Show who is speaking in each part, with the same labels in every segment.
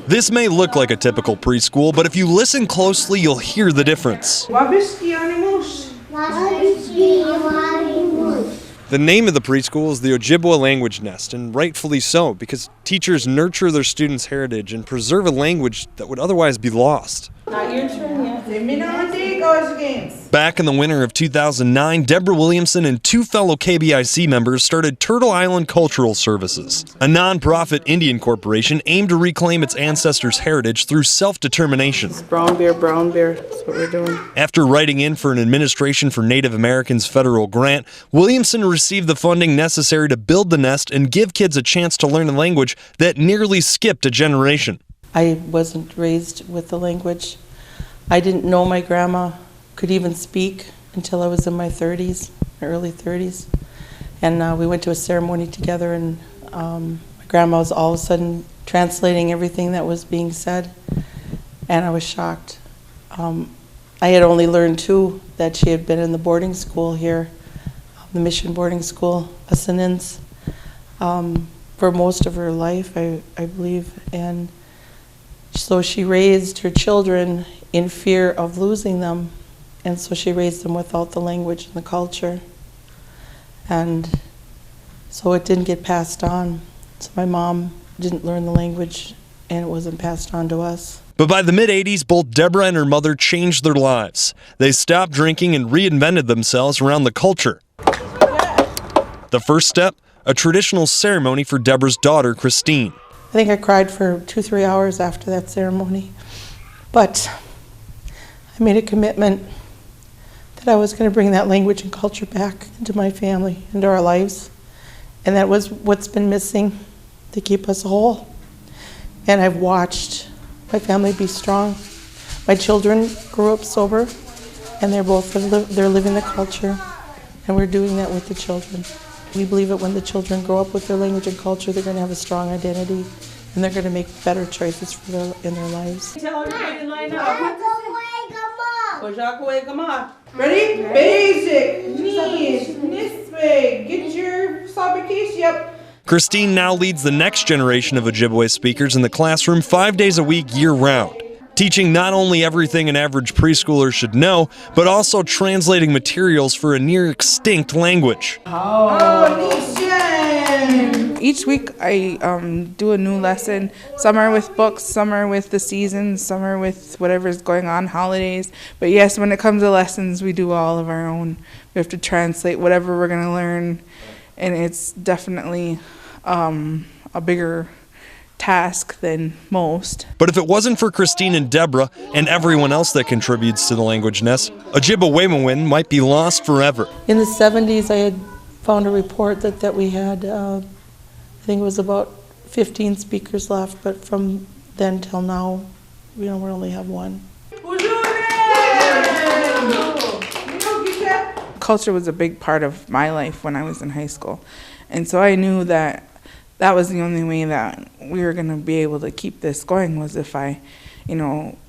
Speaker 1: This may look like a typical preschool, but if you listen closely, you'll hear the difference. The name of the preschool is the Ojibwe Language Nest, and rightfully so, because teachers nurture their students' heritage and preserve a language that would otherwise be lost.
Speaker 2: Not your turn yet.
Speaker 1: Back in the winter of 2009, Deborah Williamson and two fellow KBIC members started Turtle Island Cultural Services, a non-profit Indian corporation aimed to reclaim its ancestors' heritage through self-determination.
Speaker 2: Brown bear, that's what we're doing.
Speaker 1: After writing in for an Administration for Native Americans federal grant, Williamson received the funding necessary to build the nest and give kids a chance to learn a language that nearly skipped a generation.
Speaker 3: I wasn't raised with the language. I didn't know my grandma could even speak until I was in my 30s, my early 30s. And we went to a ceremony together, and my grandma was all of a sudden translating everything that was being said, and I was shocked. I had only learned, too, that she had been in the boarding school here, the mission boarding school, Assanins, for most of her life, I believe. And so she raised her children in fear of losing them, and so she raised them without the language and the culture. And so it didn't get passed on. So my mom didn't learn the language, and it wasn't passed on to us.
Speaker 1: But by the mid-'80s, both Deborah and her mother changed their lives. They stopped drinking and reinvented themselves around the culture. The first step, a traditional ceremony for Deborah's daughter, Christine.
Speaker 3: I think I cried for 2-3 hours after that ceremony. But I made a commitment that I was going to bring that language and culture back into my family, into our lives. And that was what's been missing to keep us whole. And I've watched my family be strong. My children grew up sober, and they're living the culture, and we're doing that with the children. We believe that when the children grow up with their language and culture, they're going to have a strong identity, and they're going to make better choices in their lives.
Speaker 2: Tell everybody to line up.
Speaker 4: Ready? Basic, knees, this way. Get your sobbing case, yep.
Speaker 1: Christine now leads the next generation of Ojibwe speakers in the classroom 5 days a week, year-round, teaching not only everything an average preschooler should know, but also translating materials for a near-extinct language.
Speaker 5: Each week I do a new lesson. Some are with books, some are with the seasons, some are with whatever's going on, holidays. But yes, when it comes to lessons, we do all of our own. We have to translate whatever we're going to learn, and it's definitely a bigger task than most.
Speaker 1: But if it wasn't for Christine and Deborah and everyone else that contributes to the Language Nest, Ojibwe might be lost forever.
Speaker 3: In the 70s, I had found a report that we had, I think it was about 15 speakers left, but from then till now, we only have one.
Speaker 5: Culture was a big part of my life when I was in high school, and so I knew that that was the only way that we were going to be able to keep this going, was if I,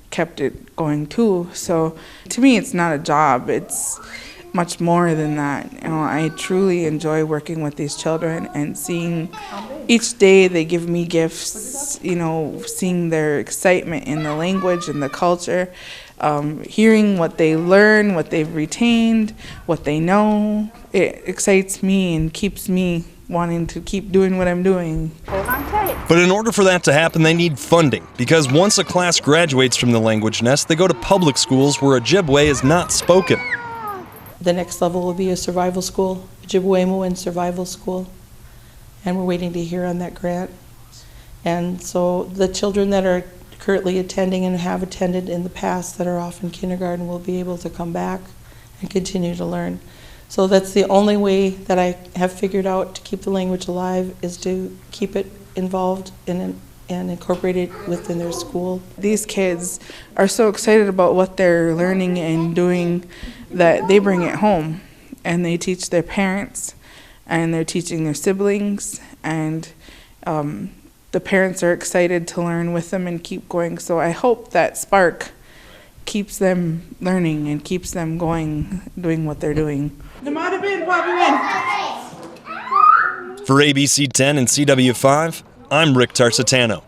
Speaker 5: kept it going too. So to me, it's not a job. It's much more than that. I truly enjoy working with these children and seeing each day they give me gifts, seeing their excitement in the language and the culture, hearing what they learn, what they've retained, what they know. It excites me and keeps me wanting to keep doing what I'm doing.
Speaker 1: But in order for that to happen, they need funding, because once a class graduates from the Language Nest, they go to public schools where Ojibwe is not spoken.
Speaker 3: The next level will be a survival school, Ojibwe Survival School, and we're waiting to hear on that grant. And so the children that are currently attending and have attended in the past that are off in kindergarten will be able to come back and continue to learn. So that's the only way that I have figured out to keep the language alive, is to keep it involved and incorporate it within their school.
Speaker 5: These kids are so excited about what they're learning and doing that they bring it home, and they teach their parents, and they're teaching their siblings, and the parents are excited to learn with them and keep going. So I hope that spark keeps them learning and keeps them going, doing what they're doing.
Speaker 1: For ABC 10 and CW5, I'm Rick Tarsitano.